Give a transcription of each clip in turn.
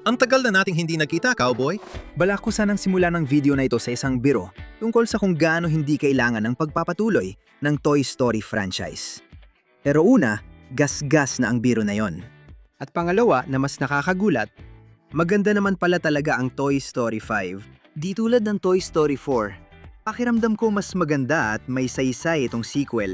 Ang tagal na nating hindi nagkita, cowboy. Balak ko sanang simulan ng video na ito sa isang biro tungkol sa kung gaano hindi kailangan ng pagpapatuloy ng Toy Story franchise. Pero una, gas-gas na ang biro na yon. At pangalawa na mas nakakagulat, maganda naman pala talaga ang Toy Story 5. Di tulad ng Toy Story 4, pakiramdam ko mas maganda at may saysay itong sequel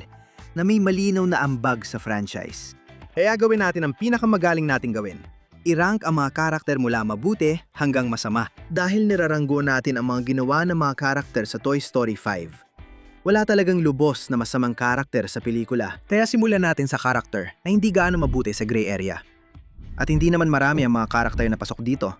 na may malinaw na ambag sa franchise. Kaya gawin natin ang pinakamagaling nating gawin. I-rank ang mga karakter mula mabuti hanggang masama dahil niraranggo natin ang mga ginawa ng mga karakter sa Toy Story 5. Wala talagang lubos na masamang karakter sa pelikula. Kaya simulan natin sa karakter na hindi gaano mabuti sa gray area. At hindi naman marami ang mga karakter na pasok dito.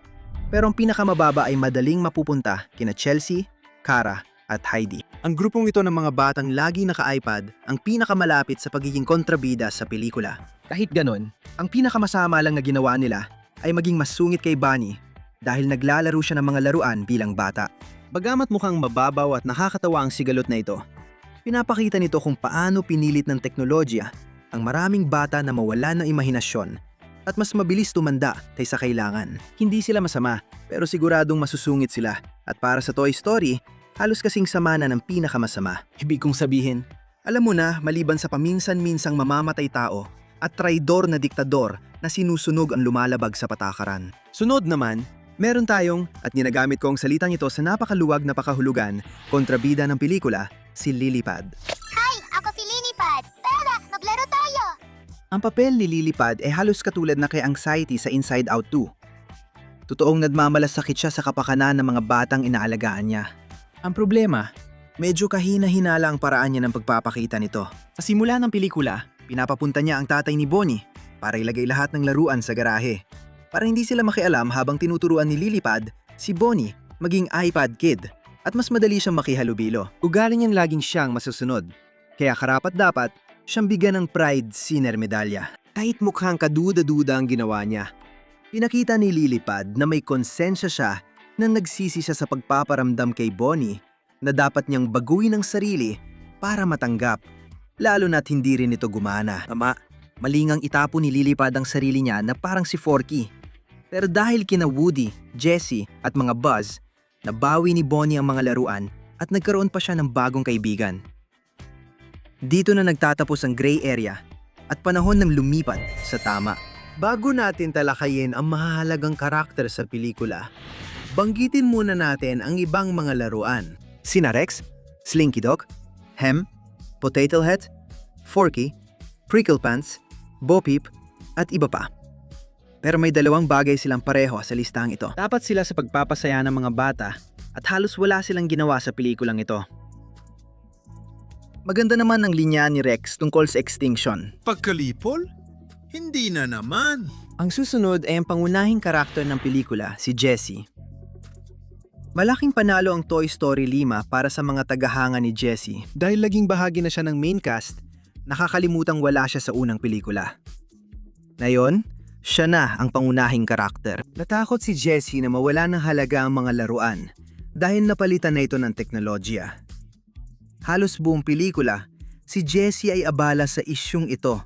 Pero ang pinakamababa ay madaling mapupunta kina Chelsea, Cara at Heidi. Ang grupong ito ng mga batang lagi naka-iPad ang pinakamalapit sa pagiging kontrabida sa pelikula. Kahit ganon, ang pinakamasama lang na ginawa nila ay maging mas sungit kay Bonnie dahil naglalaro siya ng mga laruan bilang bata. Bagamat mukhang mababaw at nakakatawa ang sigalot na ito, pinapakita nito kung paano pinilit ng teknolohiya ang maraming bata na mawala ng imahinasyon at mas mabilis tumanda kaysa kailangan. Hindi sila masama, pero siguradong masusungit sila. At para sa Toy Story, halos kasing sama na ng pinakamasama. Ibig kong sabihin, alam mo na, maliban sa paminsan-minsang mamamatay tao at traidor na diktador na sinusunog ang lumalabag sa patakaran. Sunod naman, meron tayong, at ginagamit ko ang salitang ito sa napakaluwag na pakahulugan, kontrabida ng pelikula, si Lilipad. Hi! Ako si Lilipad! Tara! Maglaro tayo! Ang papel ni Lilipad ay halos katulad na kay Anxiety sa Inside Out 2. Totoong nagmamalasakit siya sa kapakanan ng mga batang inaalagaan niya. Ang problema, medyo kahina-hinala ang paraan niya ng pagpapakita nito. Sa simula ng pelikula, pinapapunta niya ang tatay ni Bonnie para ilagay lahat ng laruan sa garahe. Para hindi sila makialam habang tinuturuan ni Lilipad si Bonnie maging iPad kid at mas madali siyang makihalubilo. Ugali niyang laging siyang masusunod. Kaya karapat-dapat siyang bigyan ng Pride Sinner medalya. Kahit mukhang kaduda-duda ang ginawa niya. Pinakita ni Lilipad na may konsensya siya nang nagsisi siya sa pagpaparamdam kay Bonnie na dapat niyang baguhin ang sarili para matanggap. Lalo na't hindi rin ito gumana. Ama, malingang itapo ni Lilipad ang sarili niya na parang si Forky. Pero dahil kina Woody, Jessie at mga Buzz, nabawi ni Bonnie ang mga laruan at nagkaroon pa siya ng bagong kaibigan. Dito na nagtatapos ang gray area at panahon ng lumipat sa tama. Bago natin talakayin ang mahalagang karakter sa pelikula, banggitin muna natin ang ibang mga laruan. Sina Rex, Slinky Dog, Hem, Potato Head, Forky, Prickle Pants, Bo Peep, at iba pa. Pero may dalawang bagay silang pareho sa listahang ito. Dapat sila sa pagpapasaya ng mga bata at halos wala silang ginawa sa pelikulang ito. Maganda naman ang linya ni Rex tungkol sa extinction. Pagkalipol? Hindi na naman. Ang susunod ay ang pangunahing karakter ng pelikula, si Jessie. Malaking panalo ang Toy Story 5 para sa mga tagahanga ni Jessie dahil laging bahagi na siya ng main cast, nakakalimutang wala siya sa unang pelikula. Ngayon, siya na ang pangunahing karakter. Natakot si Jessie na mawala ng halaga ang mga laruan dahil napalitan na ito ng teknolohiya. Halos buong pelikula, si Jessie ay abala sa isyung ito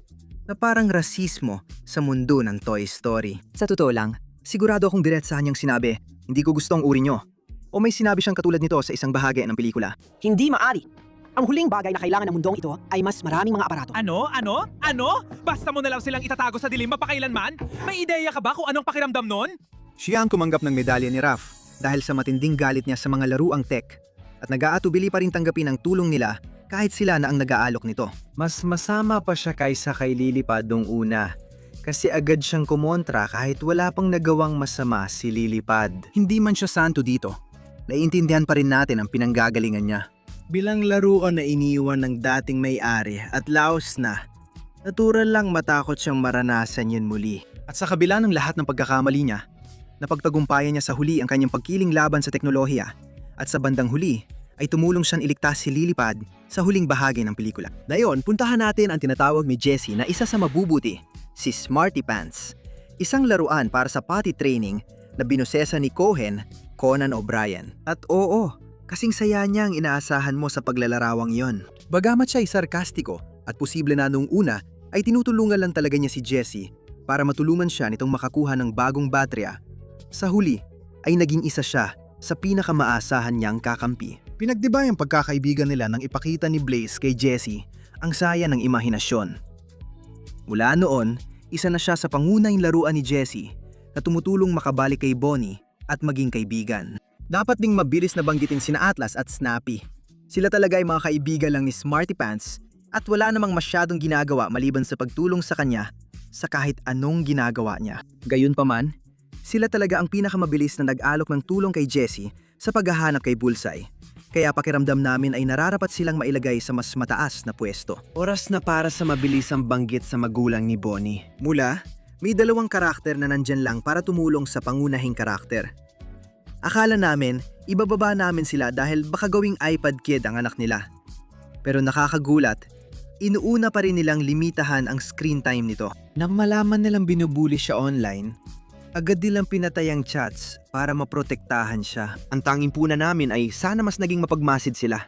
na parang rasismo sa mundo ng Toy Story. Sa totoo lang, sigurado akong diretsahan niyang sinabi, hindi ko gusto ang uri niyo. O may sinabi siyang katulad nito sa isang bahagi ng pelikula. Hindi maaari. Ang huling bagay na kailangan ng mundong ito ay mas maraming mga aparato. Ano? Basta mo na lang silang itatago sa dilim mapakailanman? May ideya ka ba kung anong pakiramdam nun? Siya ang kumanggap ng medalya ni Raph dahil sa matinding galit niya sa mga laruang tech at nag-aatubili pa rin tanggapin ang tulong nila kahit sila na ang nag-aalok nito. Mas masama pa siya kaysa kay Lilipad nung una kasi agad siyang kumontra kahit wala pang nagawang masama si Lilipad. Hindi man siya santo dito. Naiintindihan pa rin natin ang pinanggagalingan niya. Bilang laruan na iniwan ng dating may-ari at laos na, natural lang matakot siyang maranasan yun muli. At sa kabila ng lahat ng pagkakamali niya, napagtagumpayan niya sa huli ang kanyang pagkiling laban sa teknolohiya at sa bandang huli ay tumulong siyang iligtas si Lilipad sa huling bahagi ng pelikula. Ngayon, puntahan natin ang tinatawag ni Jessie na isa sa mabubuti, si Smarty Pants. Isang laruan para sa potty training na binusesa ni Conan O'Brien. At oo, kasing saya niya ang inaasahan mo sa paglalarawang yon. Bagamat siya ay sarkastiko at posible na nung una ay tinutulungan lang talaga niya si Jessie para matulungan siya nitong makakuha ng bagong baterya Sa huli, ay naging isa siya sa pinakamaasahan niyang kakampi. Pinagdiba yung pagkakaibigan nila nang ipakita ni Blaze kay Jessie ang saya ng imahinasyon. Mula noon, isa na siya sa pangunahing laruan ni Jessie na tumutulong makabalik kay Bonnie at maging kaibigan. Dapat ding mabilis na banggitin sina Atlas at Snappy. Sila talaga ay mga kaibigan lang ni Smarty Pants at wala namang masyadong ginagawa maliban sa pagtulong sa kanya sa kahit anong ginagawa niya. Gayunpaman, sila talaga ang pinakamabilis na nag-alok ng tulong kay Jessie sa paghahanap kay Bullseye. Kaya pakiramdam namin ay nararapat silang mailagay sa mas mataas na pwesto. Oras na para sa mabilisang banggit sa magulang ni Bonnie. Mula, may dalawang karakter na nandyan lang para tumulong sa pangunahing karakter. Akala namin, ibababa namin sila dahil baka gawing iPad kid ang anak nila. Pero nakakagulat, inuuna pa rin nilang limitahan ang screen time nito. Nang malaman nilang binubuli siya online, agad nilang pinatay ang chats para maprotektahan siya. Ang tanging puna namin ay sana mas naging mapagmasid sila.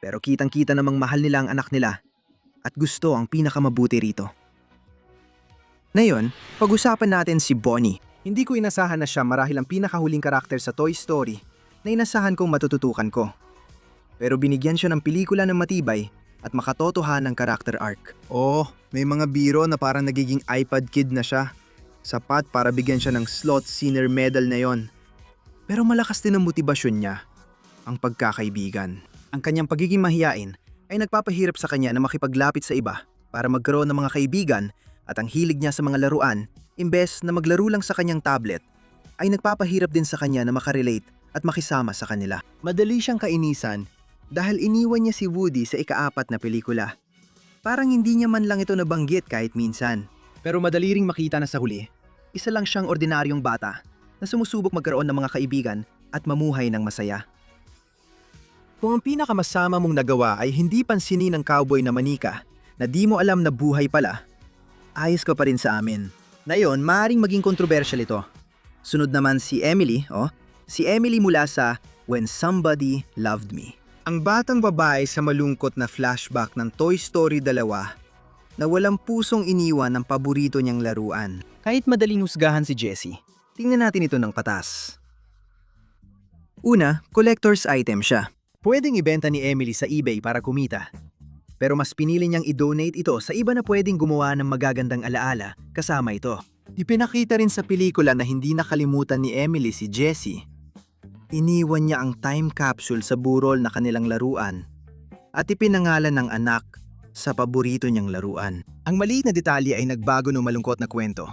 Pero kitang-kita namang mahal nila ang anak nila at gusto ang pinakamabuti rito. Ngayon, pag-usapan natin si Bonnie. Hindi ko inasahan na siya marahil ang pinakahuling karakter sa Toy Story na inasahan kong matututukan ko. Pero binigyan siya ng pelikula ng matibay at makatotohan ng character arc. Oh, may mga biro na parang nagiging iPad kid na siya. Sapat para bigyan siya ng Slot Sinner Medal na yon. Pero malakas din ang motibasyon niya, ang pagkakaibigan. Ang kanyang pagiging mahiyain ay nagpapahirap sa kanya na makipaglapit sa iba para magkaroon ng mga kaibigan at ang hilig niya sa mga laruan, imbes na maglaro lang sa kanyang tablet, ay nagpapahirap din sa kanya na makarelate at makisama sa kanila. Madali siyang kainisan dahil iniwan niya si Woody sa ika-4 na pelikula. Parang hindi niya man lang ito nabanggit kahit minsan. Pero madali ring makita na sa huli, isa lang siyang ordinaryong bata na sumusubok magkaroon ng mga kaibigan at mamuhay ng masaya. Kung ang pinakamasama mong nagawa ay hindi pansinin ng cowboy na manika na di mo alam na buhay pala, ayos ka pa rin sa amin. Ngayon, maaaring maging kontrobersyal ito. Sunod naman si Emily, si Emily mula sa When Somebody Loved Me. ang batang babae sa malungkot na flashback ng Toy Story 2 Na walang pusong iniwan ng paborito niyang laruan. Kahit madaling husgahan si Jessie, tingnan natin ito ng patas. Una, collector's item siya. Pwedeng ibenta ni Emily sa eBay para kumita. Pero mas pinili niyang i-donate ito sa iba na pwedeng gumawa ng magagandang alaala kasama ito. Ipinakita rin sa pelikula na hindi nakalimutan ni Emily si Jessie. Iniwan niya ang time capsule sa burol na kanilang laruan at ipinangalan ng anak sa paborito niyang laruan. Ang maliit na detalye ay nagbago ng malungkot na kwento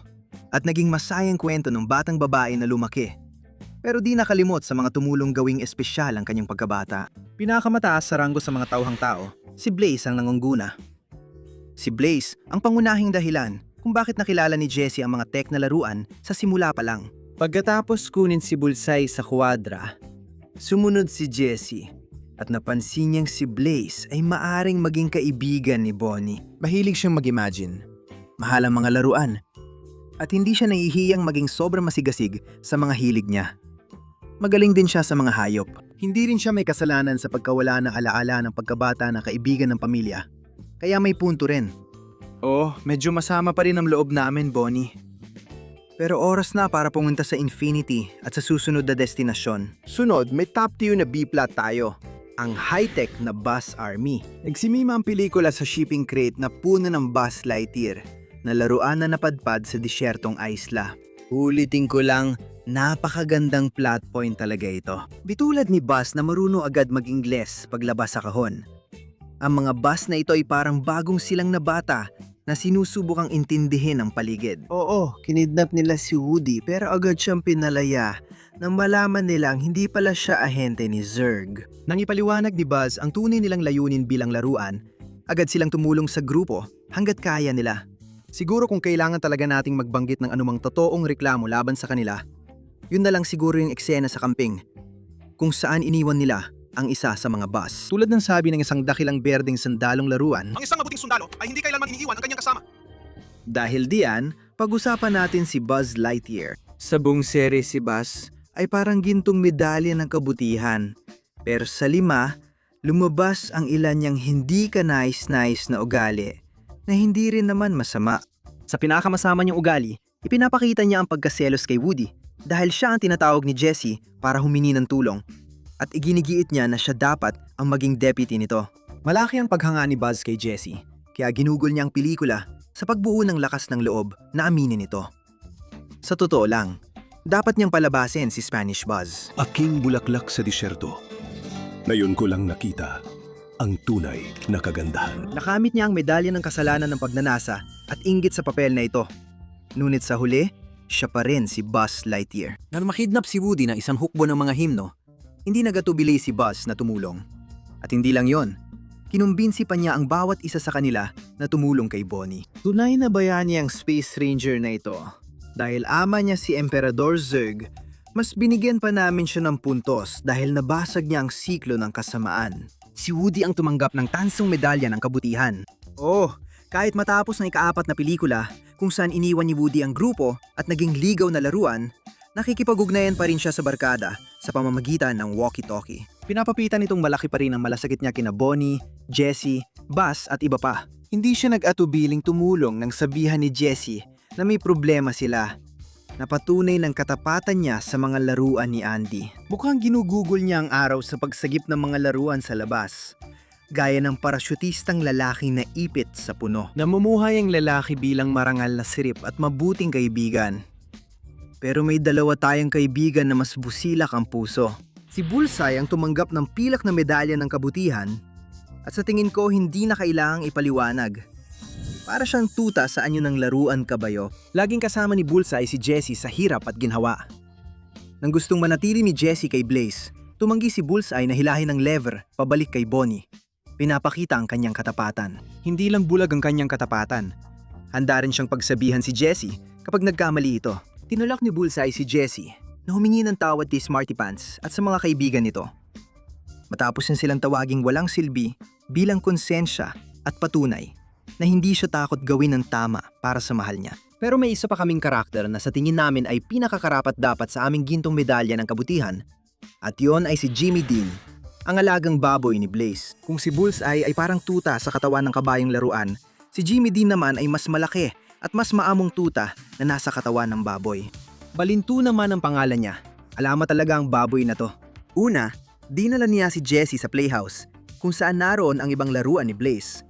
At naging masayang kwento ng batang babae na lumaki. Pero di nakalimot sa mga tumulong gawing espesyal ang kanyang pagkabata. Pinakamataas sa ranggo sa mga tauhang tao. Si Blaze ang nangungguna. Si Blaze ang pangunahing dahilan kung bakit nakilala ni Jessie ang mga tech na laruan sa simula pa lang. Pagkatapos kunin si Bullseye sa kwadra, Sumunod si Jessie at napansin niyang si Blaze ay maaring maging kaibigan ni Bonnie. Mahilig siyang mag-imagine. Mahal ang mga laruan at hindi siya nahihiyang maging sobrang masigasig sa mga hilig niya. Magaling din siya sa mga hayop. Hindi rin siya may kasalanan sa pagkawala ng alaala ng pagkabata na kaibigan ng pamilya. Kaya may punto rin. Oh, medyo masama pa rin ang loob namin, Bonnie. Pero oras na para pumunta sa Infinity at sa susunod na destinasyon. Sunod, may top tier na B-plot tayo. Ang high-tech na Buzz Army. Nagsimima ang pelikula sa shipping crate na puno ng Buzz Lightyear Na laruan na napadpad sa disyertong isla. Ulitin ko lang, napakagandang plot point talaga ito. Bitulad ni Buzz na marunong agad mag-Ingles paglabas sa kahon. Ang mga Buzz na ito ay parang bagong silang na bata na sinusubukang intindihin ang paligid. oo, kinidnap nila si Woody pero agad siyang pinalaya nang malaman nilang hindi pala siya ahente ni Zurg. Nang ipaliwanag ni Buzz ang tunay nilang layunin bilang laruan, agad silang tumulong sa grupo hanggat kaya nila. Siguro kung kailangan talaga nating magbanggit ng anumang totoong reklamo laban sa kanila, yun na lang siguro yung eksena sa camping, kung saan iniwan nila ang isa sa mga bus. Tulad ng sabi ng isang dakilang berdeng sandalong laruan, Ang isang mabuting sundalo ay hindi kailanman iniiwan ang kanyang kasama. Dahil diyan, pag-usapan natin si Buzz Lightyear. Sa buong serye si Buzz Ay parang gintong medalya ng kabutihan. Pero sa 5, lumabas ang ilan niyang hindi ka nice na ugali na hindi rin naman masama. Sa pinakamasama niyang ugali, ipinapakita niya ang pagkaselos kay Woody dahil siya ang tinatawag ni Jessie para humingi ng tulong at iginigiit niya na siya dapat ang maging deputy nito. Malaki ang paghanga ni Buzz kay Jessie, kaya ginugol niya ang pelikula sa pagbuo ng lakas ng loob na aminin ito. Sa totoo lang, dapat niyang palabasin si Spanish Buzz. Aking bulaklak sa disyerto. Ngayon ko lang nakita ang tunay na kagandahan. Nakamit niya ang medalya ng kasalanan ng pagnanasa at inggit sa papel na ito. Ngunit sa huli, siya pa rin si Buzz Lightyear. Nang makidnap si Woody ng isang hukbo ng mga himno, hindi nagatubili si Buzz na tumulong. At hindi lang yon, kinumbinsi pa niya ang bawat isa sa kanila na tumulong kay Bonnie. Tunay na bayani ang Space Ranger na ito. Dahil ama niya si Emperador Zurg, mas binigyan pa namin siya ng puntos dahil nabasag niya ang siklo ng kasamaan. Si Woody ang tumanggap ng tansong medalya ng kabutihan. Oh, kahit matapos ng ika-4 na pelikula kung saan iniwan ni Woody ang grupo at naging ligaw na laruan, nakikipag-ugnayan pa rin siya sa barkada sa pamamagitan ng walkie-talkie. Pinapapitan itong malaki pa rin ang malasakit niya kina Bonnie, Jessie, Buzz at iba pa. Hindi siya nag-atubiling tumulong nang sabihan ni Jessie na may problema sila. Napatunay ng katapatan niya sa mga laruan ni Andy. Mukhang ginugugol niya ang araw sa pagsagip ng mga laruan sa labas. Gaya ng parasyutistang lalaking na ipit sa puno. Namumuhay ang lalaki bilang marangal na sirip at mabuting kaibigan. Pero may dalawa tayong kaibigan na mas busilak ang puso. Si Bullseye ang tumanggap ng pilak na medalya ng kabutihan at sa tingin ko hindi na kailangang ipaliwanag. Para siyang tuta sa anyo ng laruan kabayo. Laging kasama ni Bullseye si Jessie sa hirap at ginhawa. Nang gustong manatili ni Jessie kay Blaze, tumanggi si Bullseye na hilahin ng lever pabalik kay Bonnie. Pinapakita ang kanyang katapatan. Hindi lang bulag ang kanyang katapatan. Handa rin siyang pagsabihan si Jessie kapag nagkamali ito. Tinulak ni Bullseye si Jessie na humingi ng tawad kay Smarty Pants at sa mga kaibigan nito. Matapos na silang tawaging walang silbi bilang konsensya at patunay na hindi siya takot gawin ng tama para sa mahal niya. Pero may isa pa kaming karakter na sa tingin namin ay pinakakarapat dapat sa aming gintong medalya ng kabutihan at yon ay si Jimmy Dean, ang alagang baboy ni Blaze. Kung si Bullseye ay parang tuta sa katawan ng kabayong laruan, si Jimmy Dean naman ay mas malaki at mas maamong tuta na nasa katawan ng baboy. Balintu naman ang pangalan niya. Alama talaga ang baboy na to. Una, dinala niya si Jessie sa playhouse kung saan naroon ang ibang laruan ni Blaze.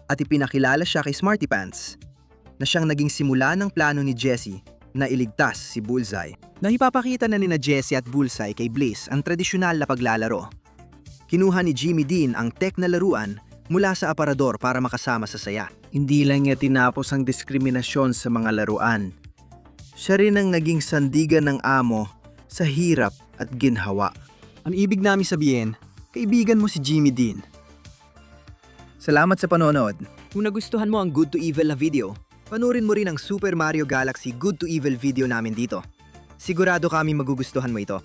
At ipinakilala siya kay Smarty Pants na siyang naging simula ng plano ni Jessie na iligtas si Bullseye. Naipapakita na nina Jessie at Bullseye kay Blaze ang tradisyonal na paglalaro. Kinuha ni Jimmy Dean ang tech na laruan mula sa aparador para makasama sa saya. Hindi lang niya tinapos ang diskriminasyon sa mga laruan. Siya rin ang naging sandigan ng amo sa hirap at ginhawa. Ang ibig namin sabihin, kaibigan mo si Jimmy Dean. Salamat sa panonood. Kung nagustuhan mo ang Good to Evil na video, panoorin mo rin ang Super Mario Galaxy Good to Evil video namin dito. Sigurado kami magugustuhan mo ito.